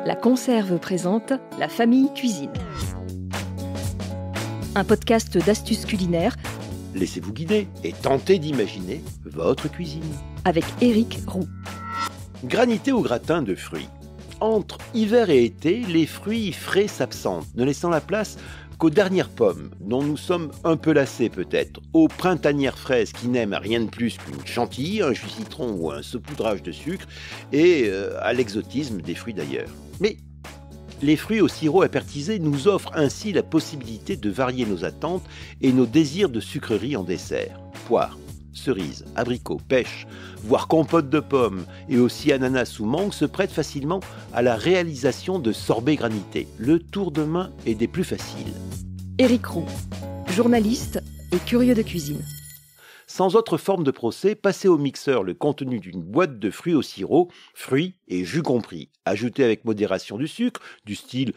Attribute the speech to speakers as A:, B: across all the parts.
A: La Conserve présente La Famille Cuisine. Un podcast d'astuces culinaires.
B: Laissez-vous guider et tentez d'imaginer votre cuisine.
A: Avec Éric Roux.
B: Granité au gratin de fruits. Entre hiver et été, les fruits frais s'absentent, ne laissant la place qu'aux dernières pommes, dont nous sommes un peu lassés peut-être, aux printanières fraises qui n'aiment rien de plus qu'une chantilly, un jus citron ou un saupoudrage de sucre, et à l'exotisme des fruits d'ailleurs. Mais les fruits au sirop apertisé nous offrent ainsi la possibilité de varier nos attentes et nos désirs de sucreries en dessert. Poire, cerises, abricots, pêches, voire compote de pommes et aussi ananas ou mangue se prêtent facilement à la réalisation de sorbets granités. Le tour de main est des plus faciles.
A: Éric Roux, journaliste et curieux de cuisine.
B: Sans autre forme de procès, passez au mixeur le contenu d'une boîte de fruits au sirop, fruits et jus compris. Ajoutez avec modération du sucre, du style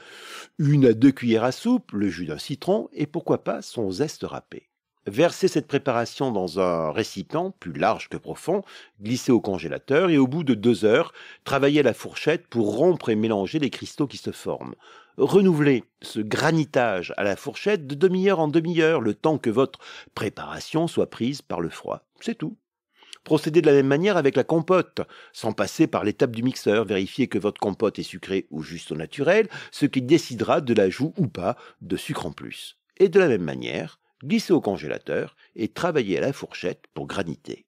B: 1 à 2 cuillères à soupe, le jus d'un citron et pourquoi pas son zeste râpé. Versez cette préparation dans un récipient plus large que profond, glissez au congélateur et au bout de 2 heures, travaillez à la fourchette pour rompre et mélanger les cristaux qui se forment. Renouvelez ce granitage à la fourchette de demi-heure en demi-heure, le temps que votre préparation soit prise par le froid. C'est tout. Procédez de la même manière avec la compote, sans passer par l'étape du mixeur. Vérifiez que votre compote est sucrée ou juste au naturel, ce qui décidera de l'ajout ou pas de sucre en plus. Et de la même manière, glissez au congélateur et travaillez à la fourchette pour graniter.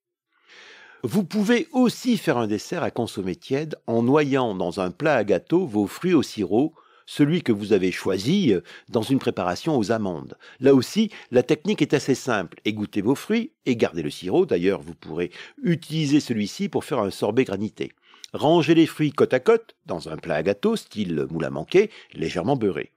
B: Vous pouvez aussi faire un dessert à consommer tiède en noyant dans un plat à gâteau vos fruits au sirop, celui que vous avez choisi dans une préparation aux amandes. Là aussi, la technique est assez simple. Égouttez vos fruits et gardez le sirop. D'ailleurs, vous pourrez utiliser celui-ci pour faire un sorbet granité. Rangez les fruits côte à côte dans un plat à gâteau, style moule à manquer, légèrement beurré.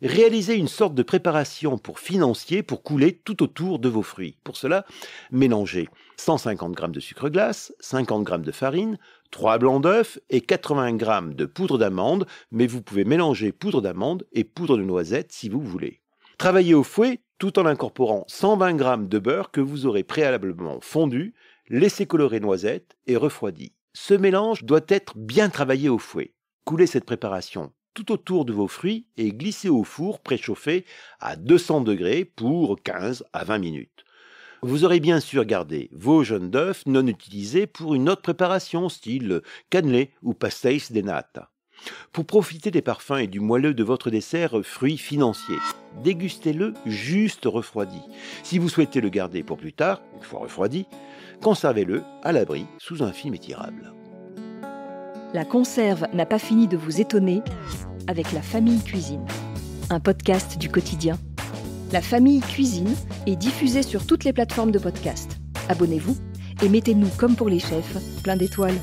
B: Réalisez une sorte de préparation pour financier pour couler tout autour de vos fruits. Pour cela, mélangez 150 g de sucre glace, 50 g de farine, 3 blancs d'œufs et 80 g de poudre d'amande, mais vous pouvez mélanger poudre d'amande et poudre de noisette si vous voulez. Travaillez au fouet tout en incorporant 120 g de beurre que vous aurez préalablement fondu, laissé colorer noisette et refroidi. Ce mélange doit être bien travaillé au fouet. Coulez cette préparation tout autour de vos fruits et glissez au four préchauffé à 200 degrés pour 15 à 20 minutes. Vous aurez bien sûr gardé vos jaunes d'œufs non utilisés pour une autre préparation, style cannelé ou pastéis de nata. Pour profiter des parfums et du moelleux de votre dessert fruits financier, dégustez-le juste refroidi. Si vous souhaitez le garder pour plus tard, une fois refroidi, conservez-le à l'abri sous un film étirable.
A: La Conserve n'a pas fini de vous étonner avec La Famille Cuisine, un podcast du quotidien. La Famille Cuisine est diffusée sur toutes les plateformes de podcast. Abonnez-vous et mettez-nous, comme pour les chefs, plein d'étoiles.